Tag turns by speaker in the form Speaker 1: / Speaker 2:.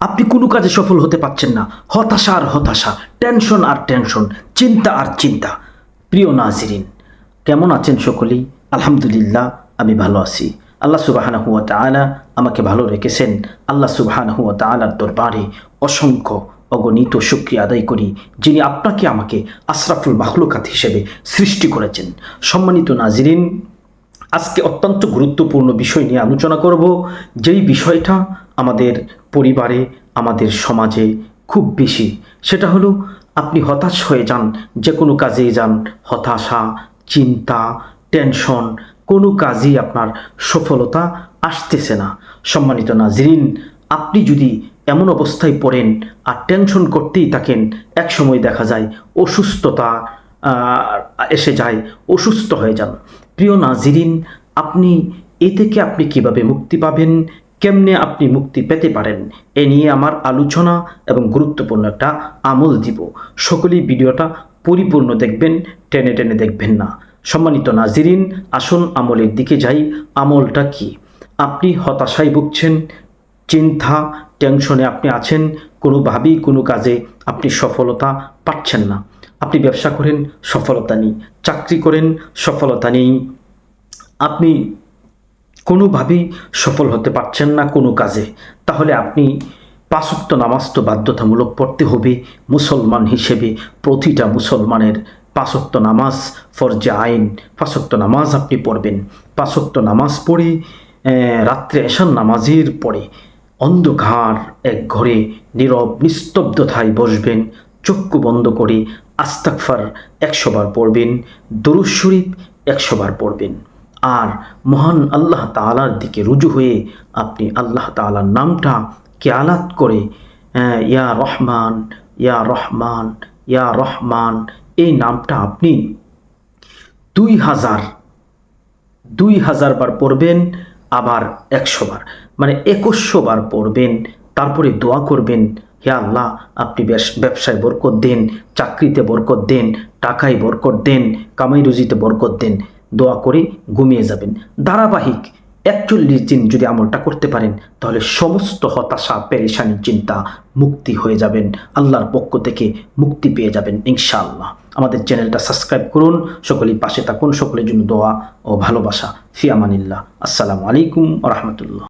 Speaker 1: আপনি কোনো কাজে সফল হতে পারছেন না, হতাশা আর হতাশা, টেনশন আর টেনশন, চিন্তা আর চিন্তা। প্রিয় নাজিরিন, কেমন আছেন সকলেই? আলহামদুলিল্লাহ, আমি ভালো আছি। আল্লাহ সুবহানাহু ওয়া তাআলা আমাকে ভালো রেখেছেন। আল্লাহ সুবহানাহু ওয়া তাআলার দরবারে অসংখ্য অগণিত শুকরিয়া আদায় করি, যিনি আপনাকে আমাকে আশরাফুল মাখলুকাত হিসেবে সৃষ্টি করেছেন। সম্মানিত নাজিরিন, আজকে অত্যন্ত গুরুত্বপূর্ণ বিষয় নিয়ে আলোচনা করব, যেই বিষয়টা আমাদের পরিবারে, আমাদের সমাজে খুব বেশি। সেটা হলো, আপনি হতাশ হয়ে যান, যে কোনো কাজেই যান, হতাশা, চিন্তা, টেনশন, কোনো কাজই আপনার সফলতা আসতেছে না। সম্মানিত নাজরিন, আপনি যদি এমন অবস্থায় পড়েন আর টেনশন করতেই থাকেন, এক সময় দেখা যায় অসুস্থতা এসে যায়, অসুস্থ হয়ে যান। প্রিয় নাজিরিন, আপনি এ থেকে আপনি কিভাবে মুক্তি পাবেন, কেমনে আপনি মুক্তি পেতে পারেন, এ নিয়ে আমার আলোচনা এবং গুরুত্বপূর্ণ একটা আমল দিব। সকলেই ভিডিওটা পরিপূর্ণ দেখবেন, টেনে টেনে দেখবেন না। সম্মানিত নাজিরিন, আসুন আমলের দিকে যাই। আমলটা কি? আপনি হতাশায় ভুগছেন, চিন্তা, টেনশনে আপনি আছেন, কোনোভাবেই কোনো কাজে আপনি সফলতা পাচ্ছেন না। আপনি ব্যবসা করেন, সফলতা নেই। চাকরি করেন, সফলতা নেই। আপনি কোনোভাবেই সফল হতে পারছেন না কোনো কাজে। তাহলে আপনি ৫ ওয়াক্ত নামাজ তো বাধ্যতামূলক পড়তে হবে। মুসলমান হিসেবে প্রতিটা মুসলমানের ৫ ওয়াক্ত নামাজ ফরজে আইন। ৫ ওয়াক্ত নামাজ আপনি পড়বেন। ৫ ওয়াক্ত নামাজ পড়ে রাত্রে এশার নামাজের পরে অন্ধকার এক ঘরে নীরব নিস্তব্ধতায় বসবেন, চক্ষু বন্ধ করে আস্তাগফার ১০০ বার পড়বেন, দরুদ শরীফ ১০০ বার পড়বেন। আর মহান আল্লাহ তাআলার দিকে রুজু হয়ে আপনি আল্লাহ তাআলার নামটা খেয়ালাত করে ইয়া রহমান, ইয়া রহমান, ইয়া রহমান, এই নামটা আপনি ২০০০ বার পড়বেন, আবার ১০০ বার, মানে ২১০০ বার পড়বেন। তারপরে দোয়া করবেন, হে আল্লাহ, আপনি ব্যবসায় বরকত দেন, চাকরিতে বরকত দেন, টাকায় বরকত দেন, কামাই রুজিতে বরকত দেন। দোয়া করে ঘুমিয়ে যাবেন। ধারাবাহিক ৪১ দিন যদি আমলটা করতে পারেন, তাহলে সমস্ত হতাশা, পেরেশানি, চিন্তা মুক্তি হয়ে যাবেন। আল্লাহর পক্ষ থেকে মুক্তি পেয়ে যাবেন ইনশাআল্লাহ। আমাদের চ্যানেলটা সাবস্ক্রাইব করুন, সকলেই পাশে থাকুন। সকলের জন্য দোয়া ও ভালোবাসা। ফি আমানিল্লাহ। আসসালামু আলাইকুম ওয়া রাহমাতুল্লাহ।